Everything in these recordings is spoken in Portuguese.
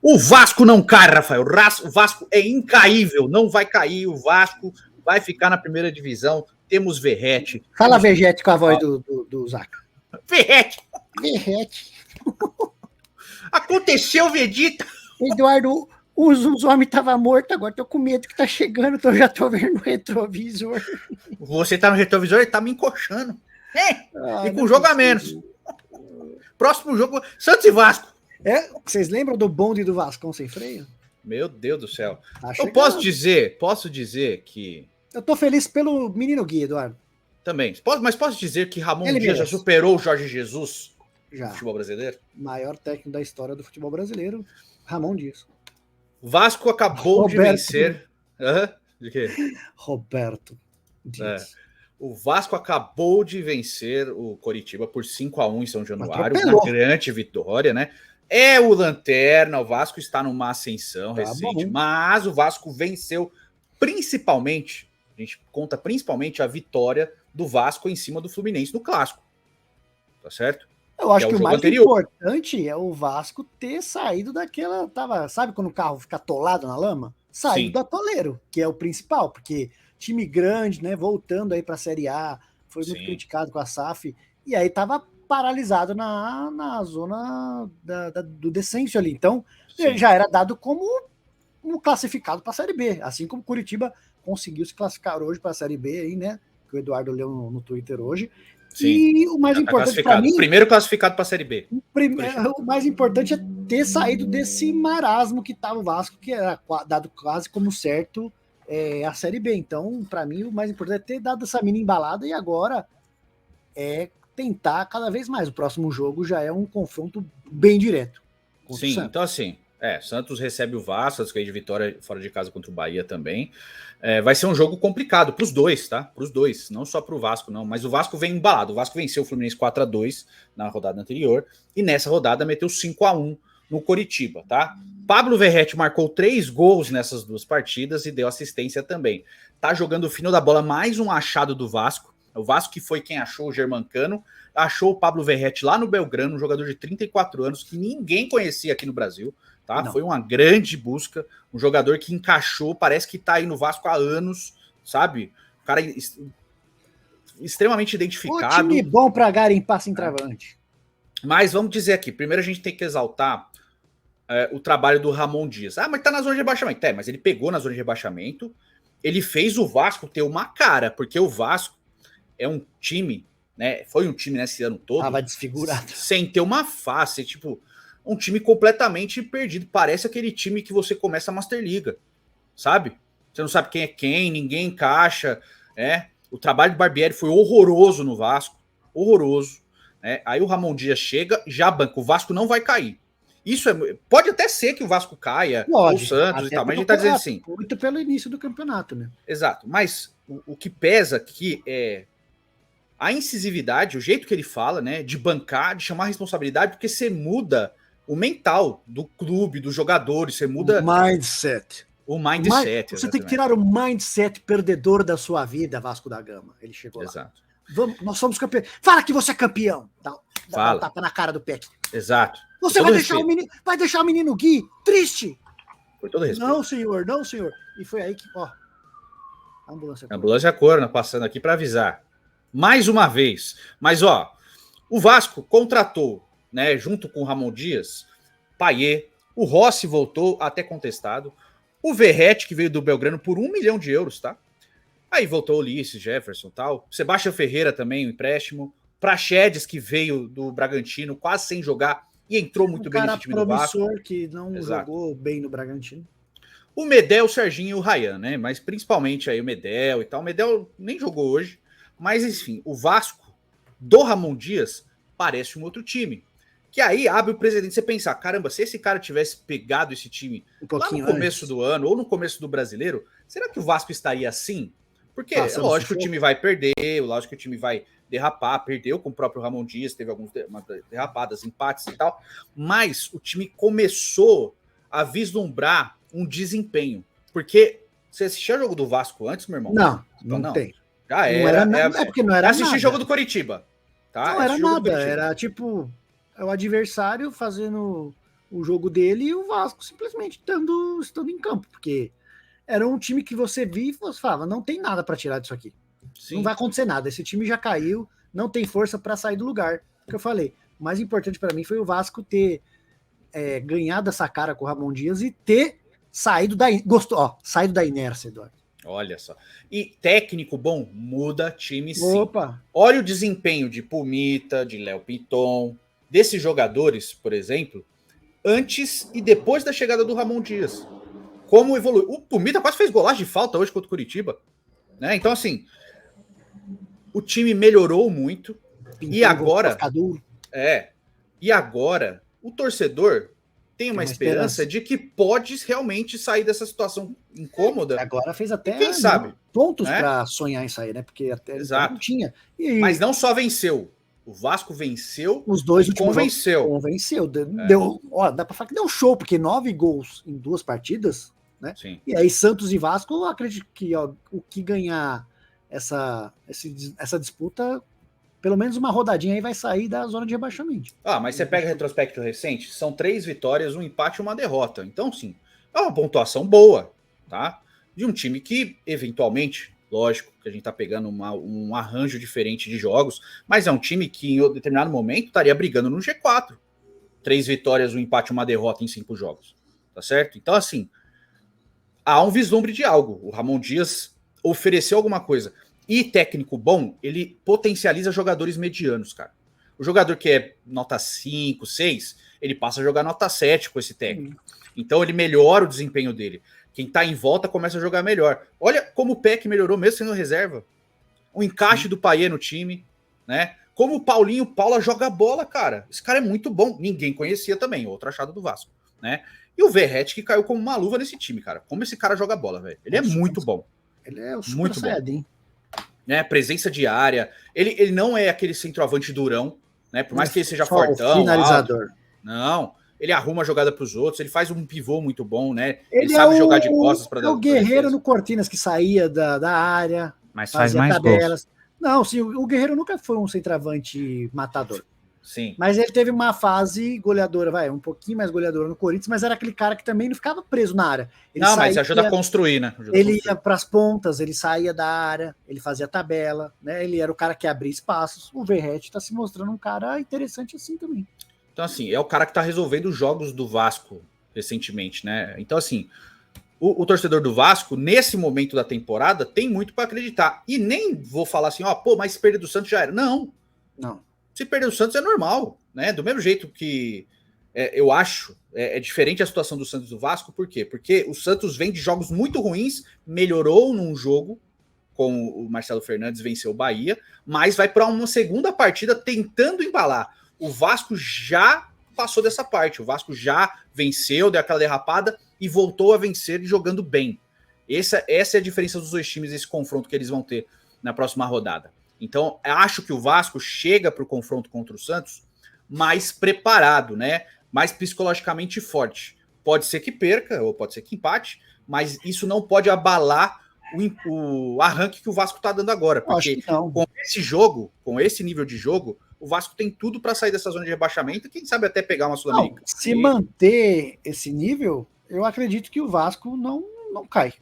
O Vasco não cai, Rafael. O Vasco é incaível, não vai cair. O Vasco vai ficar na primeira divisão. Temos Verrete. Fala Verrete com a voz do Zaca. Verrete! Verrete. Aconteceu, Vegeta! Eduardo, os homens estavam mortos, agora tô com medo que tá chegando, então já tô vendo no retrovisor. Você tá no retrovisor, ele tá me encoxando. E com jogo a menos. Próximo jogo, Santos e Vasco. Vocês lembram do bonde do Vascão sem freio? Meu Deus do céu. Tá Eu posso dizer que... Eu tô feliz pelo menino Gui, Eduardo. Também. Mas posso dizer que Ramon Ele Dias merece. já superou o Jorge Jesus Já. no futebol brasileiro? Maior técnico da história do futebol brasileiro, Ramon Dias. Vasco acabou de vencer... De quê? Roberto Dias. O Vasco acabou de vencer o Coritiba por 5-1 em São Januário, Atropelou. uma grande vitória, né? É o Lanterna, o Vasco está numa ascensão Tá recente, bom. mas o Vasco venceu principalmente, a gente conta principalmente a vitória do Vasco em cima do Fluminense no Clássico, tá certo? Eu acho Que é que o o jogo mais anterior. importante é o Vasco ter saído daquela... sabe quando o carro fica atolado na lama? Saiu Sim. do atoleiro, que é o principal, porque time grande, né, voltando aí para a Série A, foi muito Sim. criticado com a SAF, e aí tava paralisado na zona do descenso ali. Então, Sim. já era dado como um classificado para a Série B, assim como Curitiba conseguiu se classificar hoje para a Série B aí, né, que o Eduardo leu no Twitter hoje. Sim. E o mais Já tá importante para mim... Primeiro classificado para a Série B. O mais importante é ter saído desse marasmo que estava o Vasco, que era dado quase como certo a Série B. Então, para mim, o mais importante é ter dado essa mini embalada e agora tentar cada vez mais. O próximo jogo já é um confronto bem direto. Sim, então assim, Santos recebe o Vasco, Santos ganha de vitória fora de casa contra o Bahia também. Vai ser um jogo complicado para os dois, tá? Para os dois, não só para o Vasco, não. Mas o Vasco vem embalado. O Vasco venceu o Fluminense 4-2 na rodada anterior e nessa rodada meteu 5-1 no Coritiba, tá? Pablo Verrete marcou 3 gols nessas duas partidas e deu assistência também. Tá jogando o fino da bola, mais um achado do Vasco. O Vasco, que foi quem achou o Germancano, achou o Pablo Verrete lá no Belgrano, um jogador de 34 anos que ninguém conhecia aqui no Brasil. Tá? Foi uma grande busca, um jogador que encaixou, parece que tá aí no Vasco há anos, sabe? O cara extremamente identificado. Um time bom para garimpar centroavante. Mas vamos dizer aqui, primeiro a gente tem que exaltar o trabalho do Ramon Dias. Mas tá na zona de rebaixamento. Mas ele pegou na zona de rebaixamento, ele fez o Vasco ter uma cara, porque o Vasco é um time, né? Foi um time nesse ano todo. Tava desfigurado. Sem ter uma face, tipo... Um time completamente perdido. Parece aquele time que você começa a Masterliga, sabe? Você não sabe quem é quem, ninguém encaixa. O trabalho do Barbieri foi horroroso no Vasco. Horroroso. Aí o Ramon Dias chega, já banca. O Vasco não vai cair. Isso pode até ser que o Vasco caia, ou o Santos e tal, mas a gente tá dizendo assim. Muito pelo início do campeonato, né? Exato. Mas o que pesa aqui é a incisividade, o jeito que ele fala, né? De bancar, de chamar a responsabilidade, porque você muda o mental do clube, dos jogadores, você muda... O mindset. Você exatamente. Tem que tirar o mindset perdedor da sua vida, Vasco da Gama. Ele chegou lá. Nós somos campeões. Fala que você é campeão. Dá um tapa na cara do Peck. Exato. Você vai deixar o menino Gui triste. Foi todo respeito. Não, senhor, não, senhor. E foi aí que, a ambulância corna passando aqui para avisar. Mais uma vez. Mas, o Vasco contratou, né, junto com o Ramon Dias, Payet, o Rossi voltou até contestado, o Verrete, que veio do Belgrano por 1 milhão de euros, tá? Aí voltou o Ulisses, Jefferson e tal, Sebastião Ferreira também, o empréstimo, Praxedes, que veio do Bragantino, quase sem jogar, e entrou muito bem nesse time do Vasco. Que não jogou bem no Bragantino. O Medel, o Serginho e o Ryan, né? Mas principalmente aí o Medel e tal. O Medel nem jogou hoje, mas enfim, o Vasco do Ramon Dias parece um outro time. Que aí abre o precedente você pensar, caramba, se esse cara tivesse pegado esse time lá no começo do ano ou no começo do Brasileiro, será que o Vasco estaria assim? Porque lógico que o time vai perder, lógico que o time vai derrapar, perdeu com o próprio Ramon Dias, teve algumas derrapadas, empates e tal, mas o time começou a vislumbrar um desempenho. Porque você assistiu o jogo do Vasco antes, meu irmão? Não tem. Já era. Porque não era assistir o jogo do Coritiba. Tá? Não era nada, era tipo... É o adversário fazendo o jogo dele e o Vasco simplesmente estando em campo, porque era um time que você via e você falava, não tem nada para tirar disso aqui. Sim. Não vai acontecer nada, esse time já caiu, não tem força para sair do lugar. Que eu falei, o mais importante para mim foi o Vasco ter ganhado essa cara com o Ramon Dias e ter saído saído da inércia, Eduardo. Olha só. E técnico bom muda time sim. Opa. Olha o desempenho de Pumita, de Léo Piton, desses jogadores, por exemplo, antes e depois da chegada do Ramon Dias. Como evoluiu. O Pumita quase fez golagem de falta hoje contra o Curitiba. Né? Então, assim, o time melhorou muito. Pintou, e agora... E agora, o torcedor tem uma esperança de que pode realmente sair dessa situação incômoda. Agora fez até quem sabe, pontos para sonhar em sair, né? Porque até então não tinha. Mas não só venceu. O Vasco venceu. Os dois últimos convenceu. Convenceu. Dá para falar que deu show, porque 9 gols em 2 partidas, né? Sim. E aí Santos e Vasco, eu acredito que o que ganhar essa disputa, pelo menos uma rodadinha aí vai sair da zona de rebaixamento. Mas você pega retrospecto recente, são 3 vitórias, um empate e uma derrota. Então, sim, é uma pontuação boa, tá? De um time que, eventualmente, lógico que a gente tá pegando um arranjo diferente de jogos, mas é um time que em determinado momento estaria brigando no G4. 3 vitórias, um empate e uma derrota em 5 jogos, tá certo? Então, assim, há um vislumbre de algo. O Ramon Dias ofereceu alguma coisa. E técnico bom, ele potencializa jogadores medianos, cara. O jogador que é nota 5, 6, ele passa a jogar nota 7 com esse técnico. Então ele melhora o desempenho dele. Quem tá em volta começa a jogar melhor. Olha como o Peck melhorou mesmo sendo reserva. O encaixe do Payet no time, né? Como o Paulinho Paula joga bola, cara. Esse cara é muito bom. Ninguém conhecia também, outro achado do Vasco, né? E o Verratti que caiu como uma luva nesse time, cara. Como esse cara joga bola, velho. Ele é muito bom. Ele é o super saiyajin. Né, presença de área, ele não é aquele centroavante durão, né? Por mais que ele seja fortão, finalizador. Alto, não, ele arruma a jogada para os outros, ele faz um pivô muito bom, né? Ele sabe jogar de costas para dar. O Guerreiro no Cortinas que saía da área, mas faz mais tabelas. Gols. Não, sim, o Guerreiro nunca foi um centroavante matador. Sim. Mas ele teve uma fase goleadora, um pouquinho mais goleadora no Corinthians, mas era aquele cara que também não ficava preso na área. Ele mas ajuda a construir, né? Ele ia para as pontas, ele saía da área, ele fazia tabela, né? Ele era o cara que abria espaços. O Verratti está se mostrando um cara interessante assim também. Então, assim, é o cara que está resolvendo os jogos do Vasco recentemente, né? Então, assim, o torcedor do Vasco, nesse momento da temporada, tem muito para acreditar. E nem vou falar assim, mas perder do Santos já era. Não. Se perder o Santos é normal, né? Do mesmo jeito que eu acho diferente a situação do Santos e do Vasco, por quê? Porque o Santos vem de jogos muito ruins, melhorou num jogo, com o Marcelo Fernandes venceu o Bahia, mas vai para uma segunda partida tentando embalar. O Vasco já passou dessa parte, o Vasco já venceu, deu aquela derrapada e voltou a vencer jogando bem. Essa é a diferença dos dois times, esse confronto que eles vão ter na próxima rodada. Então, acho que o Vasco chega para o confronto contra o Santos mais preparado, né? Mais psicologicamente forte. Pode ser que perca, ou pode ser que empate, mas isso não pode abalar o arranque que o Vasco está dando agora. Porque com esse jogo, com esse nível de jogo, o Vasco tem tudo para sair dessa zona de rebaixamento e quem sabe até pegar uma Sul-Americana. Se manter esse nível, eu acredito que o Vasco não cai.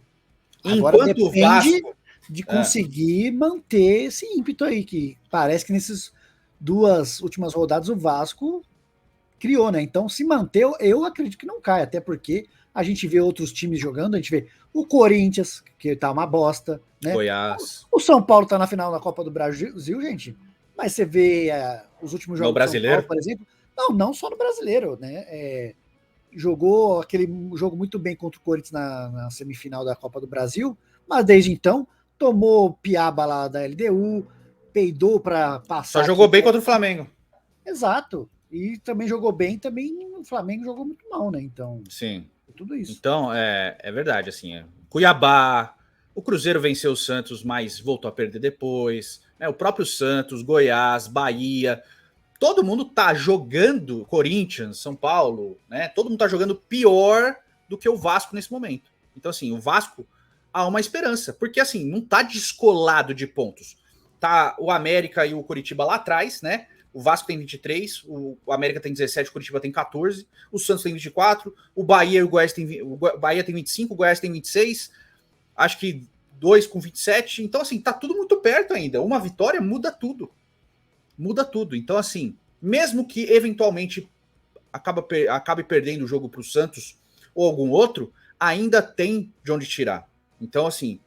Agora enquanto o Vasco... de conseguir manter esse ímpeto aí, que parece que nessas 2 últimas rodadas o Vasco criou, né? Então, se manter, eu acredito que não cai, até porque a gente vê outros times jogando, a gente vê o Corinthians, que tá uma bosta, né? Goiás. O São Paulo tá na final da Copa do Brasil, gente, mas você vê os últimos jogos no brasileiro, São Paulo, por exemplo, não só no brasileiro, né? Jogou aquele jogo muito bem contra o Corinthians na semifinal da Copa do Brasil, mas desde então tomou piaba lá da LDU, peidou para passar. Só jogou bem contra o Flamengo. Exato. E também jogou bem, também o Flamengo jogou muito mal, né? Então, sim. Tudo isso. Então, é verdade, assim. Cuiabá, o Cruzeiro venceu o Santos, mas voltou a perder depois. Né? O próprio Santos, Goiás, Bahia. Todo mundo tá jogando, Corinthians, São Paulo, né? Todo mundo tá jogando pior do que o Vasco nesse momento. Então, assim, o Vasco... há uma esperança, porque assim, não tá descolado de pontos. Tá o América e o Curitiba lá atrás, né? o Vasco tem 23, o América tem 17, o Curitiba tem 14, o Santos tem 24, o Bahia e o Goiás o Bahia tem 25, o Goiás tem 26, acho que 2 com 27, então assim, tá tudo muito perto ainda, uma vitória muda tudo, então assim, mesmo que eventualmente acabe perdendo o jogo para o Santos ou algum outro, ainda tem de onde tirar, então assim,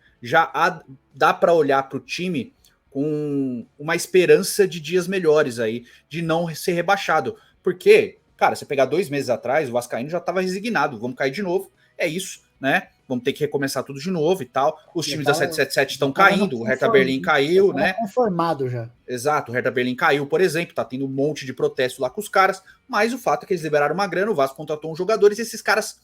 dá para olhar para o time com uma esperança de dias melhores aí, de não ser rebaixado. Porque, cara, você pegar 2 meses atrás, o Vascaíno já estava resignado, vamos cair de novo, é isso, né? Vamos ter que recomeçar tudo de novo e tal. Os times da 777 estão caindo, o Hertha Berlim caiu, né? Conformado já. Exato, o Hertha Berlim caiu, por exemplo, tá tendo um monte de protesto lá com os caras, mas o fato é que eles liberaram uma grana, o Vasco contratou uns jogadores e esses caras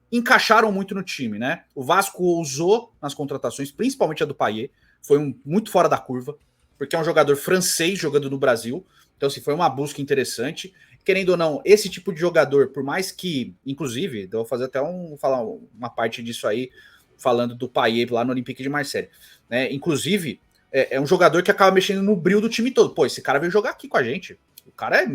encaixaram muito no time, né? O Vasco usou nas contratações, principalmente a do Payet, foi muito fora da curva, porque é um jogador francês jogando no Brasil, então assim, foi uma busca interessante. Querendo ou não, esse tipo de jogador, por mais que, inclusive, eu vou fazer até falar uma parte disso aí, falando do Payet lá no Olympique de Marseille, né? Inclusive, é um jogador que acaba mexendo no brilho do time todo. Pô, esse cara veio jogar aqui com a gente. O cara é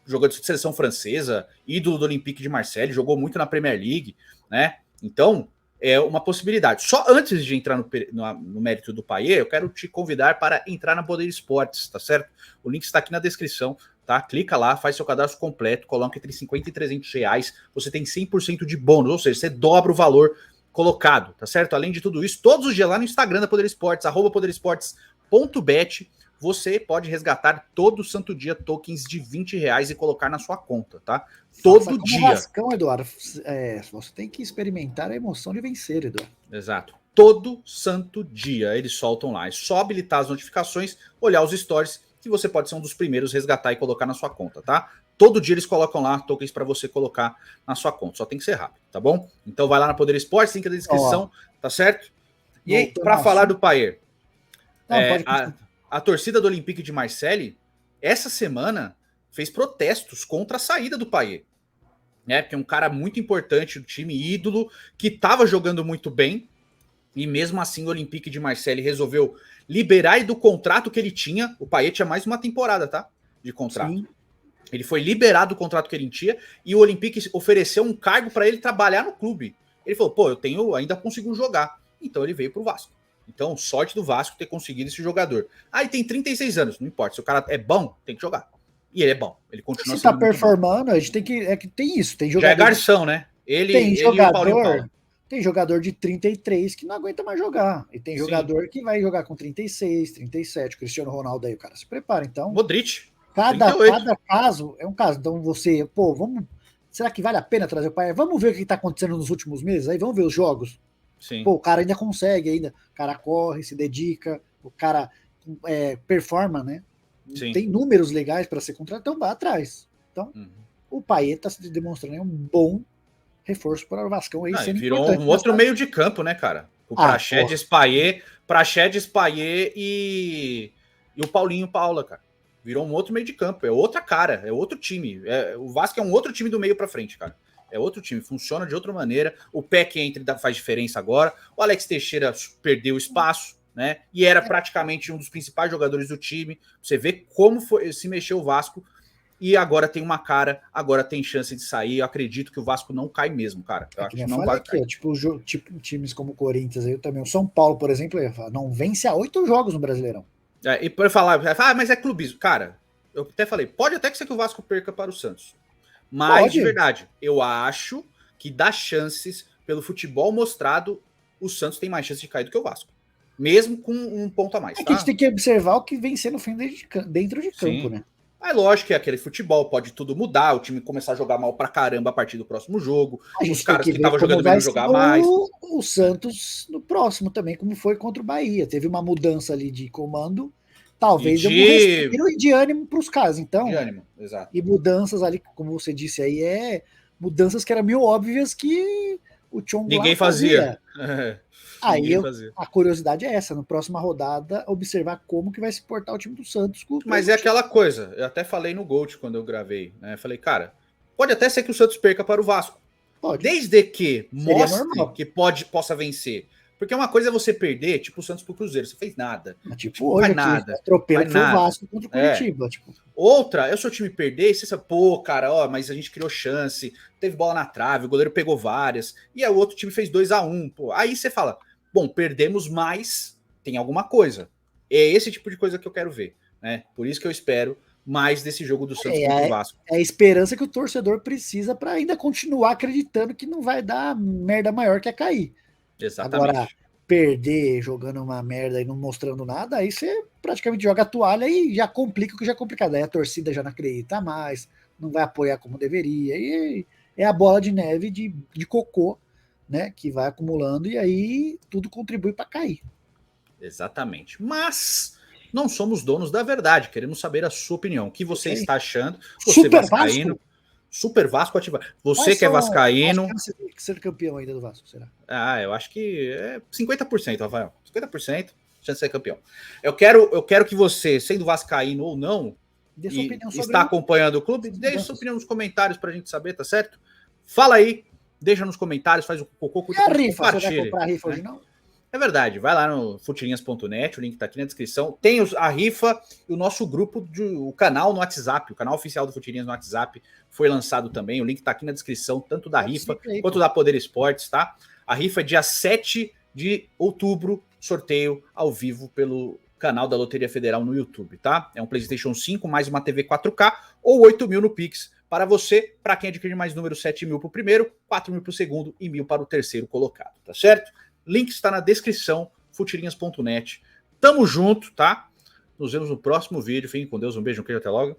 jogador de seleção francesa, ídolo do Olympique de Marseille, jogou muito na Premier League, né? Então, é uma possibilidade. Só antes de entrar no mérito do Payet, eu quero te convidar para entrar na Poder Esportes, tá certo? O link está aqui na descrição, tá? Clica lá, faz seu cadastro completo, coloca entre 50 e 300 reais, você tem 100% de bônus, ou seja, você dobra o valor colocado, tá certo? Além de tudo isso, todos os dias lá no Instagram da Poder Esportes, @poderesportes.bet, você pode resgatar todo santo dia tokens de 20 reais e colocar na sua conta, tá? Todo dia. Vascão, Eduardo, você tem que experimentar a emoção de vencer, Eduardo. Exato. Todo santo dia eles soltam lá. É só habilitar as notificações, olhar os stories, que você pode ser um dos primeiros a resgatar e colocar na sua conta, tá? Todo dia eles colocam lá tokens para você colocar na sua conta. Só tem que ser rápido, tá bom? Então vai lá na Poder Esportes, link na descrição, tá certo? E aí, para falar do Payet, a torcida do Olympique de Marseille, essa semana, fez protestos contra a saída do Payet. Né? Porque é um cara muito importante do time, ídolo, que estava jogando muito bem, e mesmo assim o Olympique de Marseille resolveu liberar do contrato que ele tinha. O Payet tinha mais uma temporada, tá? De contrato. Sim. Ele foi liberado do contrato que ele tinha e o Olympique ofereceu um cargo para ele trabalhar no clube. Ele falou, pô, ainda consigo jogar. Então ele veio pro Vasco. Então, sorte do Vasco ter conseguido esse jogador. Ah, ele tem 36 anos, não importa. Se o cara é bom, tem que jogar. E ele é bom. Ele continua sendo. Se tá performando, a gente tem que. Tem isso. Tem jogador. Já é garçom, né? Ele e o Paulo. Tem jogador de 33 que não aguenta mais jogar. E tem jogador que vai jogar com 36, 37. Cristiano Ronaldo aí, o cara se prepara. Então. Modric. Cada caso é um caso. Então você, será que vale a pena trazer o Payet? Vamos ver o que tá acontecendo nos últimos meses. Aí vamos ver os jogos. Sim. O cara ainda consegue, ainda. O cara corre, se dedica, o cara performa, né? Sim. Tem números legais para ser contratado, então vai atrás. Então, o Payet está se demonstrando um bom reforço para o Vascão aí. Virou um outro meio de campo, né, cara? O Praxedes, Payet e o Paulinho Paula, cara. Virou um outro meio de campo, é outra cara, é outro time. O Vasco é um outro time do meio para frente, cara. É outro time, funciona de outra maneira. O Peck entra faz diferença agora. O Alex Teixeira perdeu espaço, né? E era praticamente um dos principais jogadores do time. Você vê como se mexeu o Vasco. E agora tem uma cara, agora tem chance de sair. Eu acredito que o Vasco não cai mesmo, cara. Eu acho que não vai cair. Tipo times como o Corinthians aí também. O São Paulo, por exemplo, não vence há 8 jogos no Brasileirão. E por falar, mas é clubismo. Cara, eu até falei, pode até que ser que o Vasco perca para o Santos. Mas, de verdade, eu acho que dá chances, pelo futebol mostrado, o Santos tem mais chance de cair do que o Vasco. Mesmo com um ponto a mais. Que a gente tem que observar o que vem sendo dentro de campo, né? Mas lógico que é aquele futebol, pode tudo mudar, o time começar a jogar mal pra caramba a partir do próximo jogo, os caras que estavam jogando bem jogar mais. O Santos no próximo também, como foi contra o Bahia. Teve uma mudança ali de comando, talvez um respiro e de ânimo para os caras. Então, de ânimo, exato. E mudanças ali, como você disse aí, mudanças que eram meio óbvias que o Chong ninguém fazia. Aí a curiosidade é essa, na próxima rodada, observar como que vai se portar o time do Santos. Mas é aquela coisa, eu até falei no Gold quando eu gravei, né? Falei, cara, pode até ser que o Santos perca para o Vasco. Pode. Desde que mostre que possa vencer Porque uma coisa é você perder, tipo o Santos pro Cruzeiro, você fez nada. Tipo, hoje aqui, nada. atropelo foi o Vasco contra o Curitiba. Tipo. Outra, é o seu time perder, você sabe, pô, cara, ó, mas a gente criou chance, teve bola na trave, o goleiro pegou várias, e aí o outro time fez 2-1, pô. Aí você fala, bom, perdemos, mas tem alguma coisa. É esse tipo de coisa que eu quero ver, né? Por isso que eu espero mais desse jogo do Santos contra o Vasco. É a esperança que o torcedor precisa para ainda continuar acreditando que não vai dar merda maior que é cair. Exatamente. Agora, perder jogando uma merda e não mostrando nada, aí você praticamente joga a toalha e já complica o que já é complicado. Aí a torcida já não acredita mais, não vai apoiar como deveria. E é a bola de neve de cocô, né? Que vai acumulando e aí tudo contribui para cair. Exatamente. Mas não somos donos da verdade. Queremos saber a sua opinião. O que você está achando? Você Super vascaíno. Vasco? Super Vasco ativar. Você que é vascaíno. Acho que ser campeão ainda do Vasco, será? Ah, eu acho que é 50%, Rafael. 50% chance de ser campeão. Eu quero que você, sendo vascaíno ou não, e está acompanhando o clube, deixe sua opinião nos comentários para a gente saber, tá certo? Fala aí, deixa nos comentários, faz o cocô, curta, compartilha. Você vai comprar a rifa hoje, não? É verdade, vai lá no futirinhas.net, o link tá aqui na descrição. Tem a rifa e o nosso grupo, o canal no WhatsApp, o canal oficial do Futirinhas no WhatsApp foi lançado também. O link tá aqui na descrição, tanto da rifa quanto da Poder Esportes, tá? A rifa é dia 7 de outubro, sorteio ao vivo pelo canal da Loteria Federal no YouTube, tá? É um PlayStation 5 mais uma TV 4K ou 8 mil no Pix para você, para quem adquirir mais número, 7 mil para o primeiro, 4 mil para o segundo e 1.000 para o terceiro colocado, tá certo? Link está na descrição, futirinhas.net. Tamo junto, tá? Nos vemos no próximo vídeo. Fiquem com Deus, um beijo, um queijo, até logo.